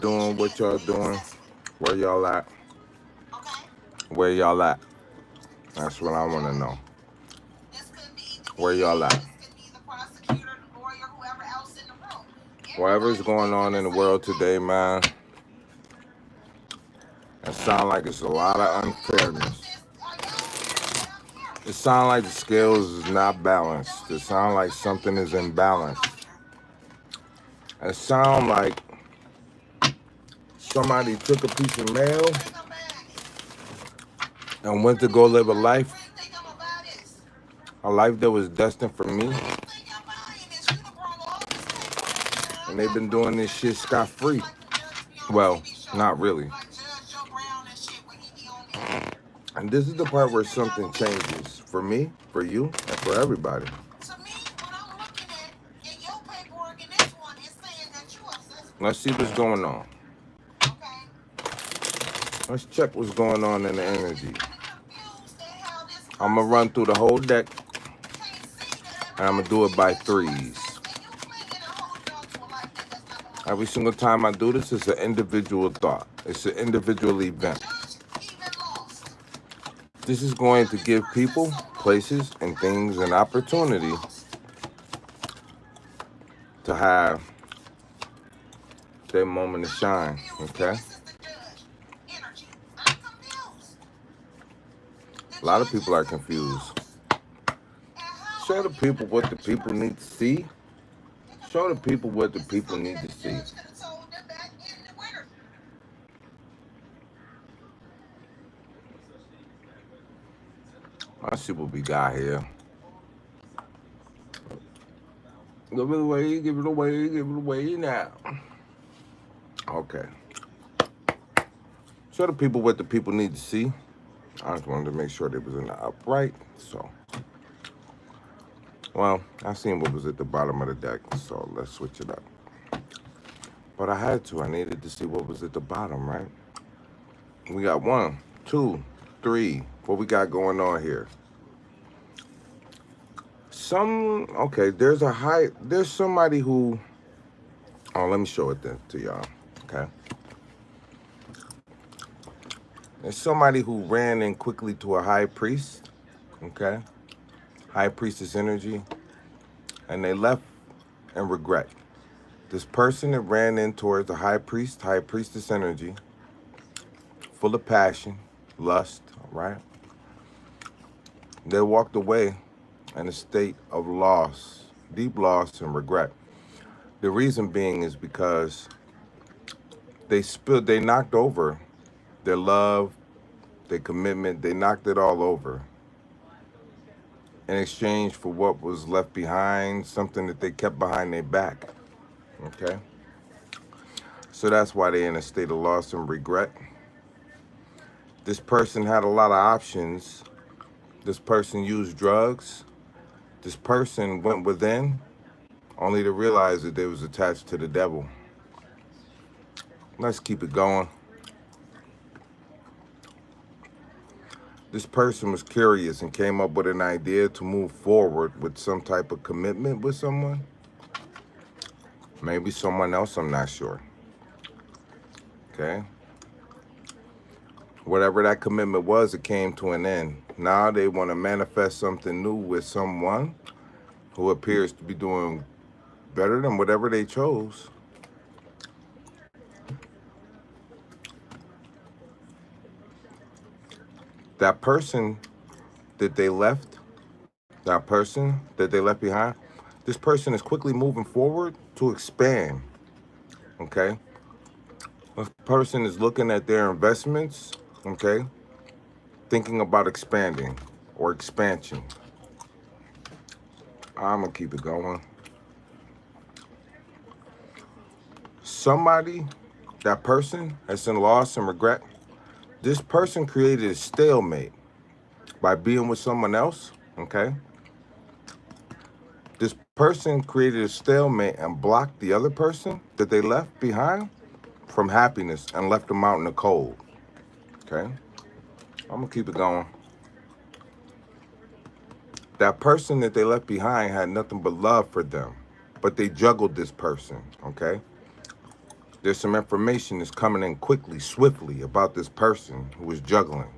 doing, what y'all doing, where y'all at, where y'all at. That's what I want to know. Where y'all at? Whatever's going on in the world today, man, it sounds like it's a lot of unfairness. It sounds like the scales is not balanced. It sounds like something is imbalanced. It sounds like somebody took a piece of mail and went to go live a life that was destined for me, and they've been doing this shit scot-free. Well, not really. And this is the part where something changes for me, for you, and for everybody. Let's see what's going on. Let's check what's going on in the energy. I'm going to run through the whole deck, and I'm going to do it by threes. Every single time I do this, it's an individual thought. It's an individual event. This is going to give people, places, and things an opportunity to have their moment to shine, okay? A lot of people are confused. Show the people what the people need to see. Show the people what the people need to see. Let's see what we got here. Give it away, give it away, give it away now. Okay. Show the people what the people need to see. I just wanted to make sure they was in the upright. So, well, I seen what was at the bottom of the deck, so let's switch it up. But I had to. I needed to see what was at the bottom, right? We got 1, 2, 3. What we got going on here? Okay, there's somebody who, let me show it then to y'all, okay? There's somebody who ran in quickly to a high priest, okay? High priestess energy, and they left in regret. This person that ran in towards the high priestess energy, full of passion, lust, right? They walked away in a state of loss, deep loss and regret. The reason being is because they knocked over their love, their commitment, they knocked it all over in exchange for what was left behind, something that they kept behind their back, okay? So that's why they're in a state of loss and regret. This person had a lot of options. This person used drugs. This person went within only to realize that they was attached to the devil. Let's keep it going. This person was curious and came up with an idea to move forward with some type of commitment with someone. Maybe someone else, I'm not sure. Okay? Whatever that commitment was, it came to an end. Now they want to manifest something new with someone who appears to be doing better than whatever they chose. That person that they left, behind, this person is quickly moving forward to expand, okay? This person is looking at their investments, okay, thinking about expanding or expansion. I'm gonna keep it going. That person that's in loss and regret, this person created a stalemate by being with someone else, okay? This person created a stalemate and blocked the other person that they left behind from happiness and left them out in the cold, okay? I'm gonna keep it going. That person that they left behind had nothing but love for them, but they juggled this person, okay? There's some information that's coming in quickly, swiftly about this person who is juggling.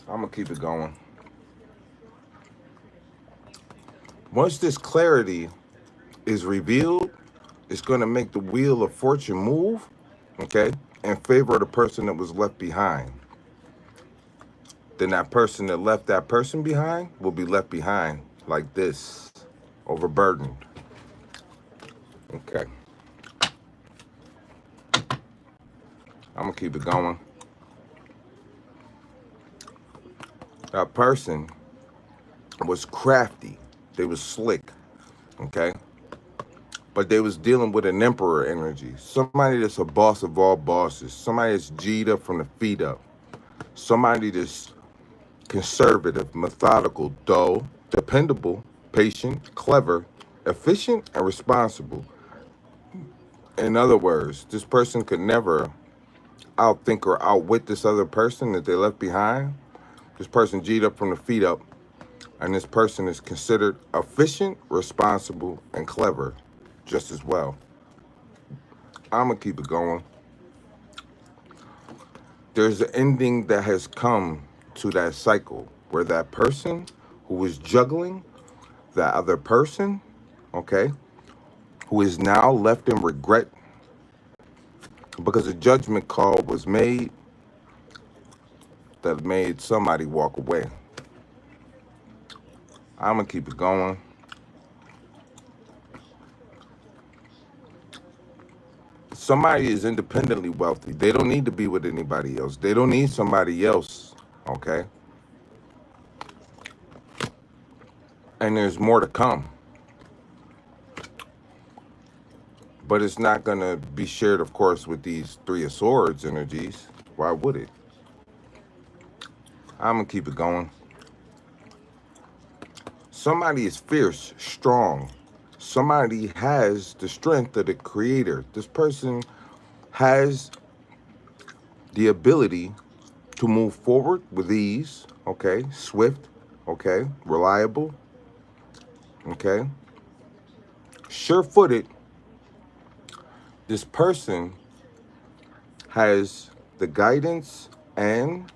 I'm going to keep it going. Once this clarity is revealed, it's going to make the wheel of fortune move, okay, in favor of the person that was left behind. Then that person that left that person behind will be left behind like this, overburdened. Okay. I'm going to keep it going. That person was crafty. They was slick, okay? But they was dealing with an emperor energy. Somebody that's a boss of all bosses. Somebody that's G'd up from the feet up. Somebody that's conservative, methodical, dull, dependable, patient, clever, efficient, and responsible. In other words, this person could never outthink or outwit this other person that they left behind. This person G'd up from the feet up, and this person is considered efficient, responsible, and clever just as well. I'm going to keep it going. There's an ending that has come to that cycle where that person who was juggling that other person, okay, who is now left in regret because a judgment call was made that made somebody walk away. I'm going to keep it going. Somebody is independently wealthy. They don't need to be with anybody else. They don't need somebody else, okay? And there's more to come. But it's not going to be shared, of course, with these Three of Swords energies. Why would it? I'm going to keep it going. Somebody is fierce, strong. Somebody has the strength of the creator. This person has the ability to move forward with ease, okay? Swift, okay? Reliable, okay? Sure-footed. This person has the guidance and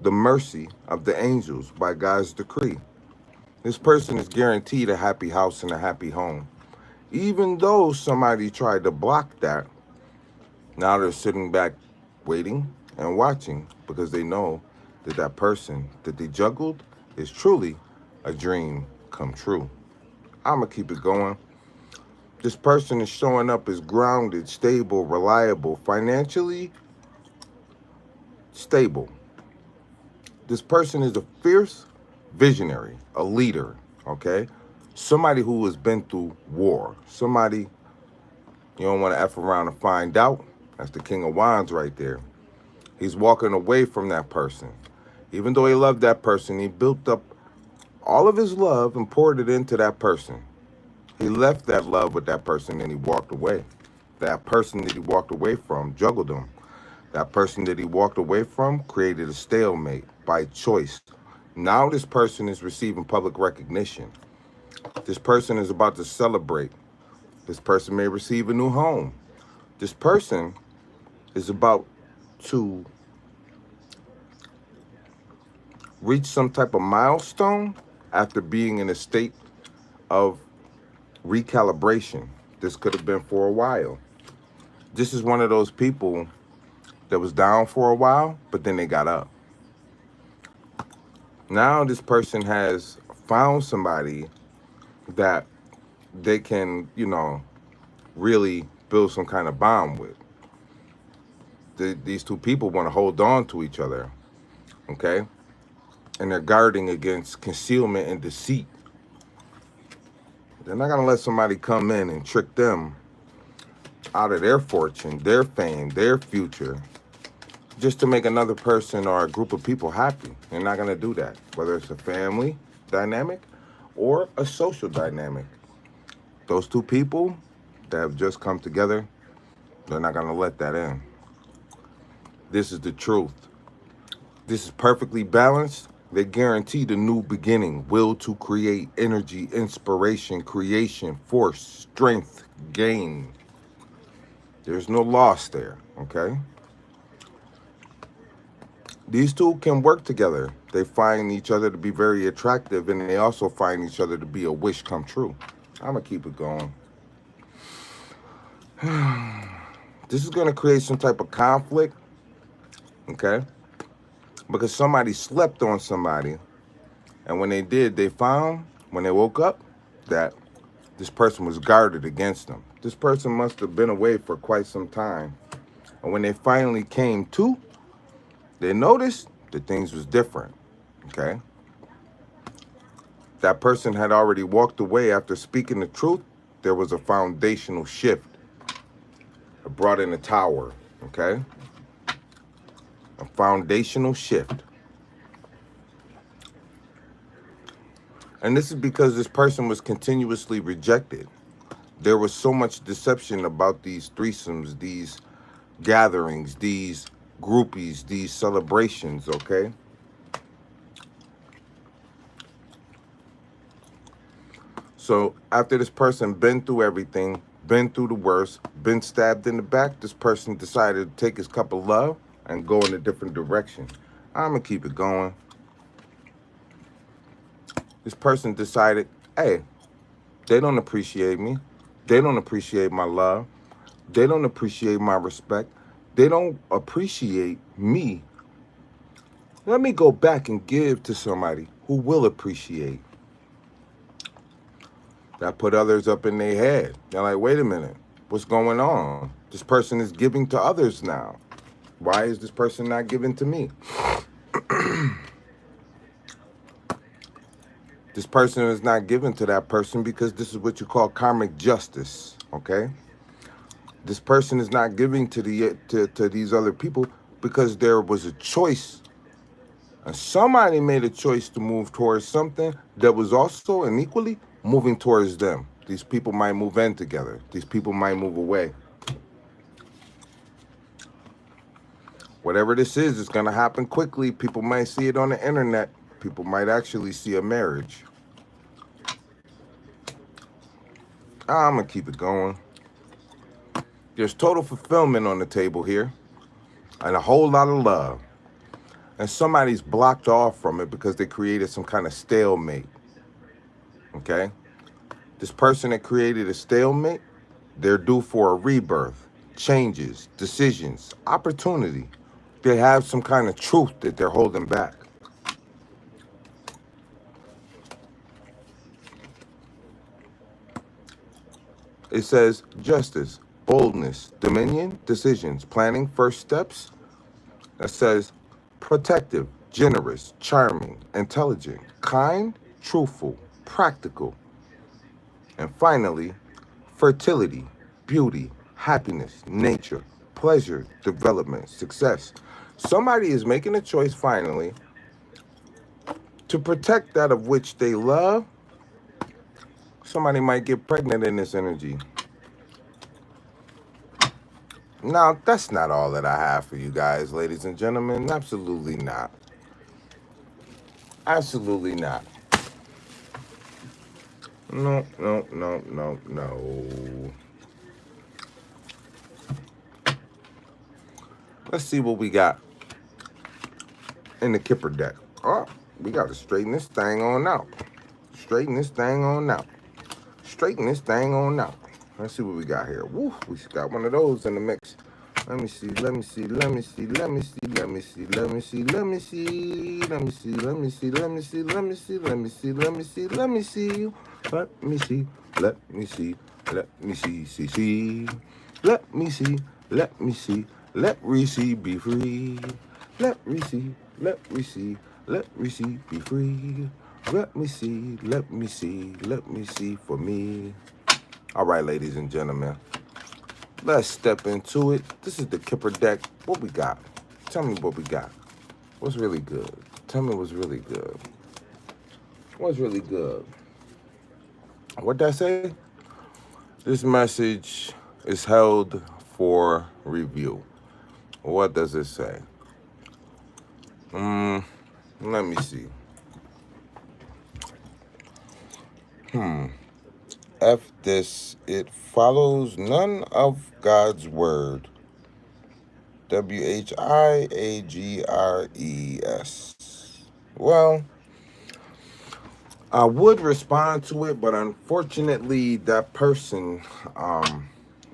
the mercy of the angels by God's decree. This person is guaranteed a happy house and a happy home. Even though somebody tried to block that, now they're sitting back waiting and watching because they know that that person that they juggled is truly a dream come true. I'm going to keep it going. This person is showing up as grounded, stable, reliable, financially stable. This person is a fierce visionary, a leader, okay? Somebody who has been through war. Somebody you don't want to F around and find out. That's the King of Wands right there. He's walking away from that person. Even though he loved that person, he built up all of his love and poured it into that person. He left that love with that person and he walked away. That person that he walked away from juggled him. That person that he walked away from created a stalemate by choice. Now this person is receiving public recognition. This person is about to celebrate. This person may receive a new home. This person is about to reach some type of milestone after being in a state of recalibration. This could have been for a while. This is one of those people that was down for a while, but then they got up. Now this person has found somebody that they can, really build some kind of bond with. These two people want to hold on to each other, okay? And they're guarding against concealment and deceit. They're not going to let somebody come in and trick them out of their fortune, their fame, their future, just to make another person or a group of people happy. They're not going to do that, whether it's a family dynamic or a social dynamic. Those two people that have just come together, they're not going to let that in. This is the truth. This is perfectly balanced. They guarantee the new beginning, will to create, energy, inspiration, creation, force, strength, gain. There's no loss there, okay? These two can work together. They find each other to be very attractive, and they also find each other to be a wish come true. I'm going to keep it going. This is going to create some type of conflict, okay? Because somebody slept on somebody, and when they did, they found, when they woke up, that this person was guarded against them. This person must have been away for quite some time. And when they finally came to, they noticed that things was different, okay? That person had already walked away after speaking the truth. There was a foundational shift. It brought in a tower, okay? A foundational shift. And this is because this person was continuously rejected. There was so much deception about these threesomes, these gatherings, these groupies, these celebrations, okay? So after this person been through everything, been through the worst, been stabbed in the back, this person decided to take his cup of love and go in a different direction. I'm gonna keep it going. This person decided, hey, they don't appreciate me. They don't appreciate my love. They don't appreciate my respect. They don't appreciate me. Let me go back and give to somebody who will appreciate. That put others up in their head. They're like, wait a minute, what's going on? This person is giving to others now. Why is this person not giving to me? This person is not given to that person because this is what you call karmic justice, okay? This person is not giving to these other people because there was a choice. And somebody made a choice to move towards something that was also and equally moving towards them. These people might move in together. These people might move away. Whatever this is, it's going to happen quickly. People might see it on the internet. People might actually see a marriage. I'm going to keep it going. There's total fulfillment on the table here and a whole lot of love. And somebody's blocked off from it because they created some kind of stalemate. Okay? This person that created a stalemate, they're due for a rebirth, changes, decisions, opportunity. They have some kind of truth that they're holding back. It says justice, boldness, dominion, decisions, planning, first steps. That says protective, generous, charming, intelligent, kind, truthful, practical. And finally, fertility, beauty, happiness, nature, pleasure, development, success. Somebody is making a choice finally to protect that of which they love. Somebody might get pregnant in this energy. Now, that's not all that I have for you guys, ladies and gentlemen. Absolutely not. Absolutely not. No, no, no, no, no. Let's see what we got in the Kipper deck. Oh, we got to straighten this thing on out. Straighten this thing on out. Straighten this thing on out. Let's see what we got here. Woo, we got one of those in the mix. Let me see, let me see, let me see, let me see, let me see, let me see, let me see, let me see, let me see, let me see, let me see, let me see, let me see, let me see, let me see, let me see, let me see, let me see, let me see, let Reese be free. Let Reese, let Reese, let Reese be free. Let me see, let me see, let me see for me. All right, ladies and gentlemen, let's step into it. This is the Kipper deck. What we got? Tell me what we got. What's really good? Tell me what's really good. What's really good? What did I say? This message is held for review. What does it say? Let me see. F this, it follows none of God's word. WHIAGRES. Well, I would respond to it, but unfortunately, that person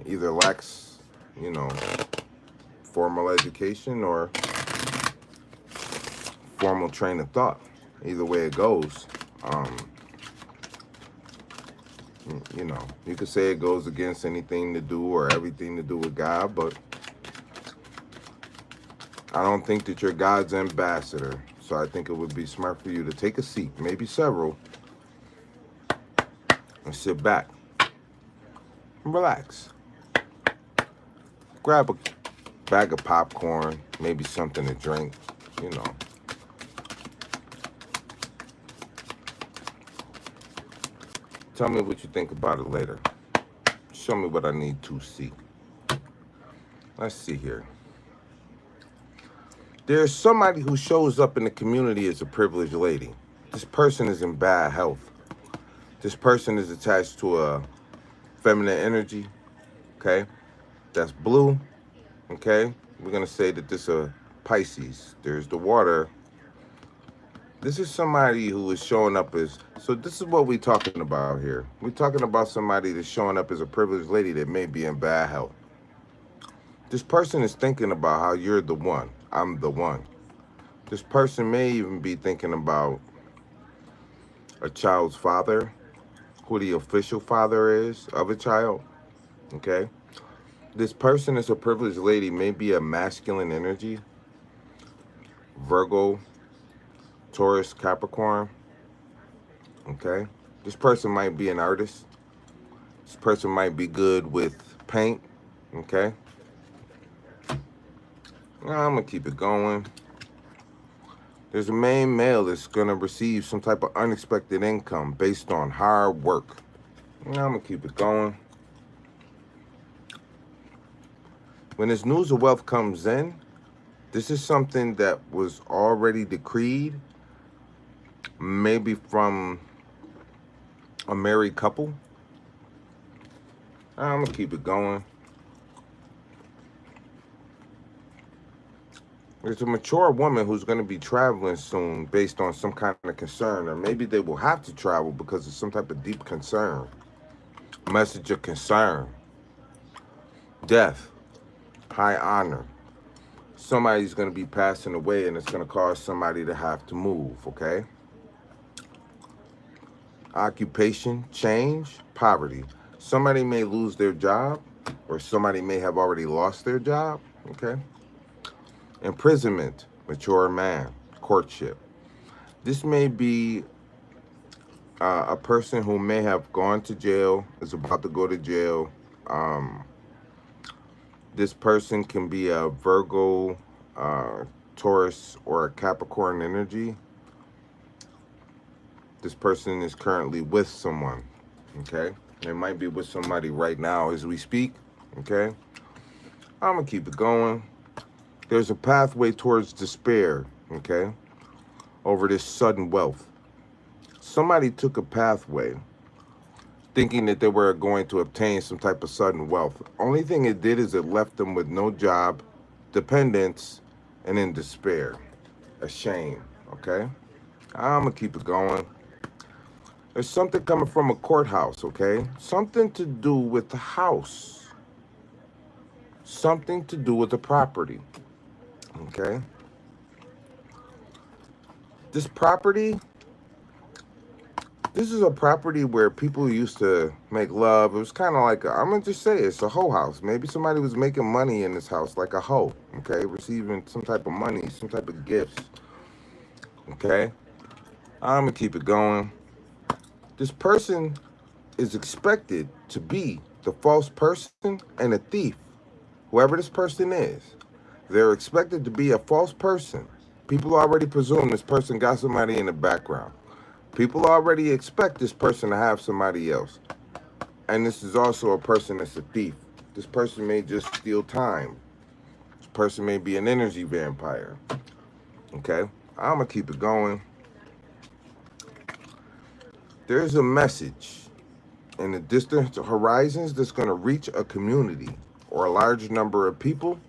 either lacks, you know, formal education or formal train of thought. Either way it goes, um, you could say it goes against anything to do or everything to do with God, but I don't think that you're God's ambassador. So I think it would be smart for you to take a seat, maybe several, and sit back and relax. Grab a bag of popcorn, maybe something to drink, you know. Tell me what you think about it later. Show me what I need to see. Let's see here. There's somebody who shows up in the community as a privileged lady. This person is in bad health. This person is attached to a feminine energy, okay? That's blue, okay? We're going to say that this is a Pisces. There's the water. This is somebody who is showing up as, so this is what we're talking about here. We're talking about somebody that's showing up as a privileged lady that may be in bad health. This person is thinking about how you're the one. I'm the one. This person may even be thinking about a child's father, who the official father is of a child, okay? This person is a privileged lady, may be a masculine energy, Virgo, Taurus, Capricorn, okay? This person might be an artist. This person might be good with paint, okay? Now, I'm gonna keep it going. There's a main male that's gonna receive some type of unexpected income based on hard work. Now, I'm gonna keep it going. When this news of wealth comes in, this is something that was already decreed, maybe from a married couple. I'm gonna keep it going. There's a mature woman who's going to be traveling soon based on some kind of concern, or maybe they will have to travel because of some type of deep concern. Message of concern. Death. High honor. Somebody's going to be passing away and it's going to cause somebody to have to move, okay? Occupation, change, poverty. Somebody may lose their job or somebody may have already lost their job, okay? Imprisonment, mature man, courtship. This may be a person who may have gone to jail, is about to go to jail. Um, this person can be a Virgo, Taurus, or a Capricorn energy. This person is currently with someone, okay? They might be with somebody right now as we speak, okay? I'm gonna keep it going. There's a pathway towards despair, okay? Over this sudden wealth. Somebody took a pathway thinking that they were going to obtain some type of sudden wealth. Only thing it did is it left them with no job, dependence, and in despair. A shame, okay? I'm gonna keep it going. There's something coming from a courthouse, okay? Something to do with the house. Something to do with the property, okay? This property, this is a property where people used to make love. It was kind of like, I'm going to just say it's a hoe house. Maybe somebody was making money in this house like a hoe, okay? Receiving some type of money, some type of gifts, okay? I'm going to keep it going. This person is expected to be the false person and a thief, whoever this person is. They're expected to be a false person. People already presume this person got somebody in the background. People already expect this person to have somebody else. And this is also a person that's a thief. This person may just steal time. This person may be an energy vampire. Okay? I'm going to keep it going. There's a message in the distant horizons that's going to reach a community or a large number of people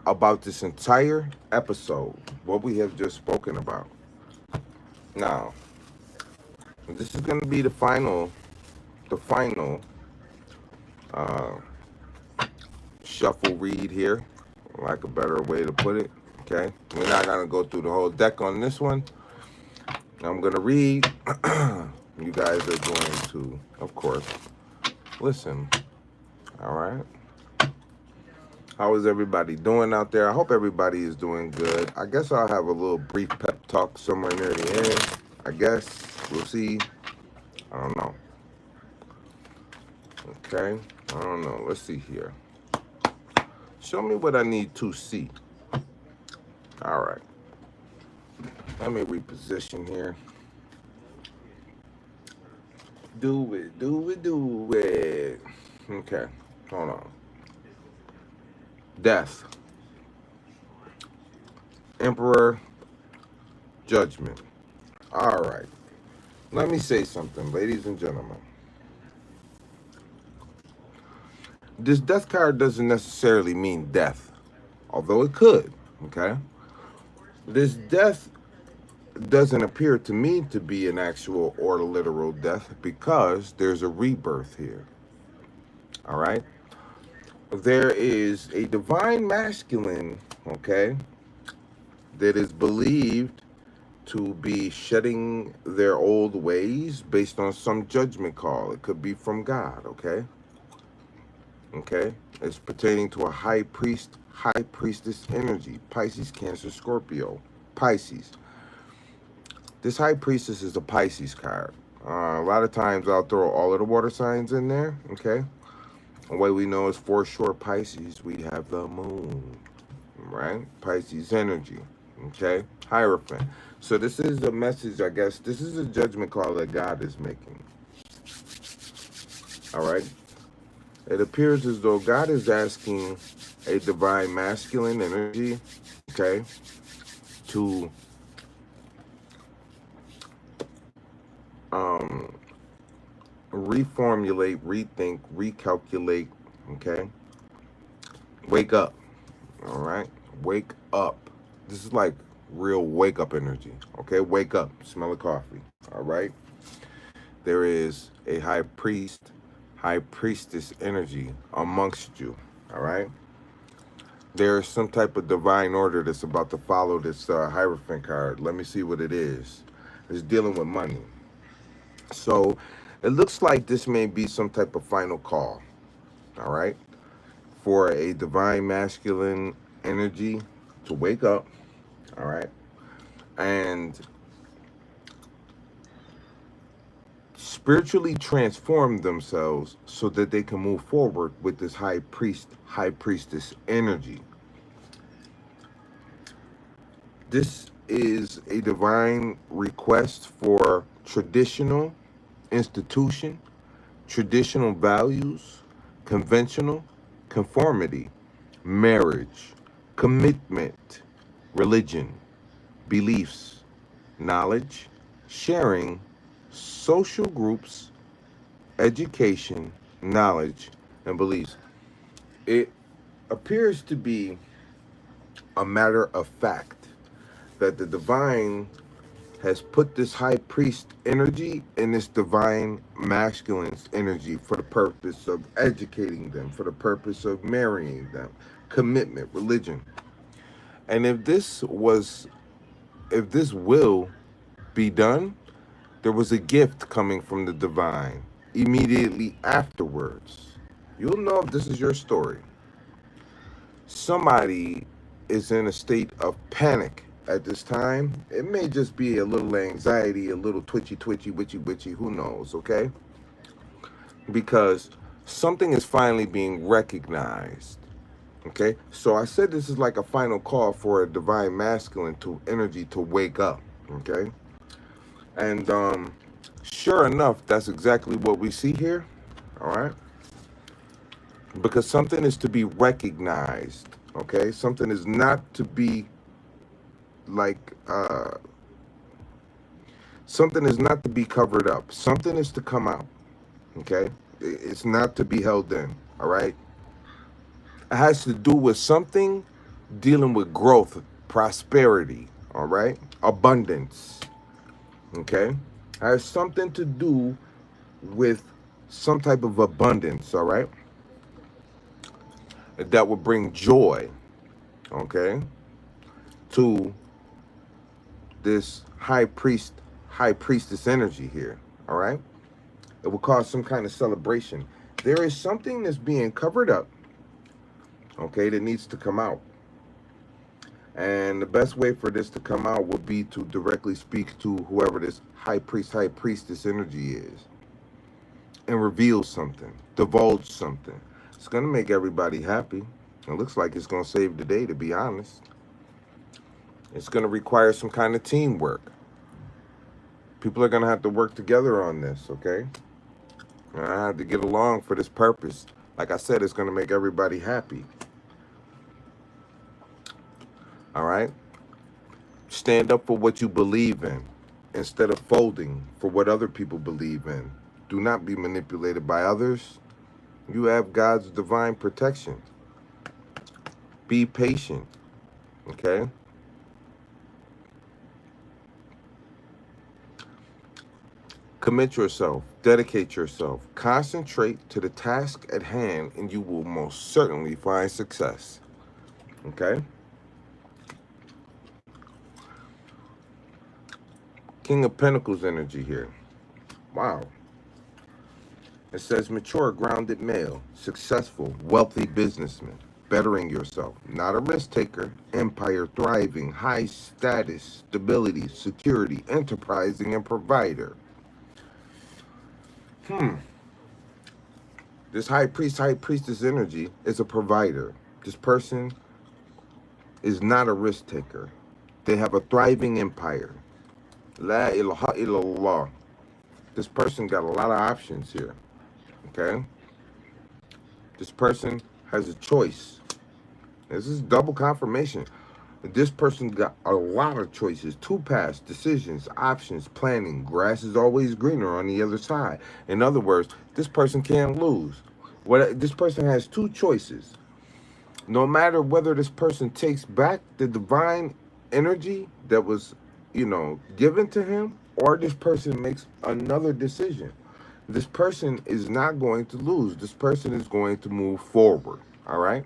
about this entire episode, what we have just spoken about. Now, this is going to be the final uh, shuffle read here, like a better way to put it. Okay, we're not going to go through the whole deck on this one. I'm going to read. You guys are going to, of course, listen. All right. How is everybody doing out there? I hope everybody is doing good. I guess I'll have a little brief pep talk somewhere near the end. I guess. We'll see. I don't know. Okay. I don't know. Let's see here. Show me what I need to see. All right. Let me reposition here. Do it. Do it. Do it. Okay. Hold on. Death. Emperor. Judgment. All right. Let me say something, ladies and gentlemen. This death card doesn't necessarily mean death, although it could, okay? This death doesn't appear to me to be an actual or literal death because there's a rebirth here, all right? There is a divine masculine, okay, that is believed to be shedding their old ways based on some judgment call. It could be from God, okay? Okay, it's pertaining to a high priest, high priestess energy, Pisces, Cancer, Scorpio, Pisces. This high priestess is a Pisces card. A lot of times I'll throw all of the water signs in there, okay? The way we know is for sure Pisces, we have the moon, right? Pisces energy, okay? Hierophant. So this is a message, I guess, this is a judgment call that God is making, all right? It appears as though God is asking a divine masculine energy, okay, to reformulate, rethink, recalculate, okay? Wake up, all right? Wake up. This is like real wake up energy, okay? Wake up, smell of coffee, all right? There is a high priest, high priestess energy amongst you, all right? There's some type of divine order that's about to follow this Hierophant card. Let me see what it is. It's dealing with money. So it looks like this may be some type of final call, all right, for a divine masculine energy to wake up, all right, and spiritually transform themselves so that they can move forward with this high priest, high priestess energy. This is a divine request for traditional institution, traditional values, conventional conformity, marriage, commitment, religion, beliefs, knowledge, sharing, social groups, education, knowledge, and beliefs. It appears to be a matter of fact that the divine has put this high priest energy in this divine masculine energy for the purpose of educating them, for the purpose of marrying them, commitment, religion. And if this will be done, there was a gift coming from the divine immediately afterwards. You'll know if this is your story. Somebody is in a state of panic at this time. It may just be a little anxiety, a little twitchy, witchy, who knows, okay? Because something is finally being recognized, okay? So I said this is like a final call for a divine masculine to energy to wake up, okay? And sure enough, that's exactly what we see here, all right? Because something is to be recognized, okay? Something is not to be like, something is not to be covered up. Something is to come out, Okay? It's not to be held in. All right? It has to do with something dealing with growth, prosperity. All right? Abundance. Okay? It has something to do with some type of abundance. All right? That would bring joy. Okay? To this high priestess energy here. All right? It will cause some kind of celebration. There is something that's being covered up, okay, that needs to come out. And the best way for this to come out would be to directly speak to whoever this high priestess energy is and reveal something, divulge something. It's going to make everybody happy. It looks like it's going to save the day, to be honest. It's going to require some kind of teamwork. People are going to have to work together on this, okay? I have to get along for this purpose. Like I said, it's going to make everybody happy. All right? Stand up for what you believe in instead of folding for what other people believe in. Do not be manipulated by others. You have God's divine protection. Be patient. Okay? Commit yourself. Dedicate yourself. Concentrate to the task at hand, and you will most certainly find success. Okay? King of Pentacles energy here. Wow. It says mature, grounded male, successful, wealthy businessman, bettering yourself, not a risk taker, empire thriving, high status, stability, security, enterprising, and provider. This high priestess energy is a provider. This person is not a risk taker. They have a thriving empire. La ilaha illallah. This person got a lot of options here. Okay? This person has a choice. This is double confirmation. This person got a lot of choices, two paths, decisions, options, planning. Grass is always greener on the other side. In other words, this person can't lose. This person has two choices. No matter whether this person takes back the divine energy that was, given to him, or this person makes another decision. This person is not going to lose. This person is going to move forward. All right?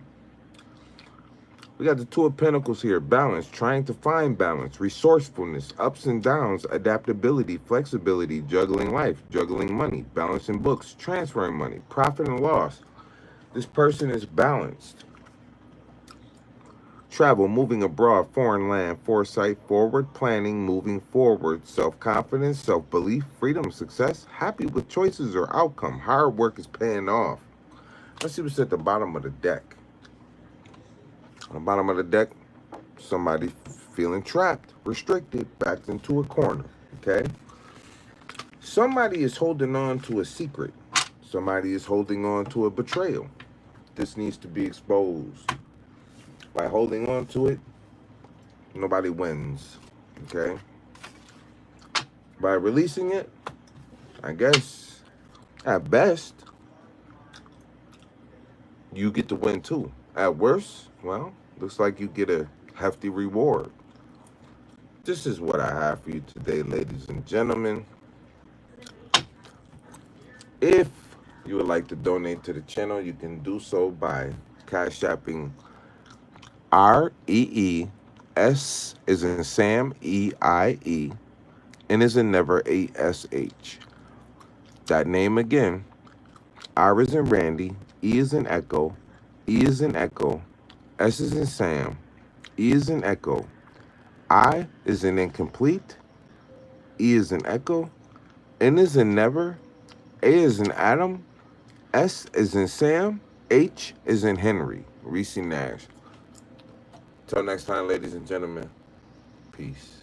We got the Two of Pentacles here. Balance, trying to find balance, resourcefulness, ups and downs, adaptability, flexibility, juggling life, juggling money, balancing books, transferring money, profit and loss. This person is balanced. Travel, moving abroad, foreign land, foresight, forward planning, moving forward, self-confidence, self-belief, freedom, success, happy with choices or outcome. Hard work is paying off. Let's see what's at the bottom of the deck. On the bottom of the deck, somebody feeling trapped, restricted, backed into a corner, okay? Somebody is holding on to a secret. Somebody is holding on to a betrayal. This needs to be exposed. By holding on to it, nobody wins, okay? By releasing it, I guess, at best, you get to win too. At worst, well, looks like you get a hefty reward. This is what I have for you today, ladies and gentlemen. If you would like to donate to the channel, you can do so by Cash Apping REES is in Sam, EIE, and is in never ASH. That name again, R is in Randy, E is in Echo, E is in Echo, S is in Sam, E is in Echo, I is in Incomplete, E is in Echo, N is in Never, A is in Adam, S is in Sam, H is in Henry. Reese Nash. Till next time, ladies and gentlemen, peace.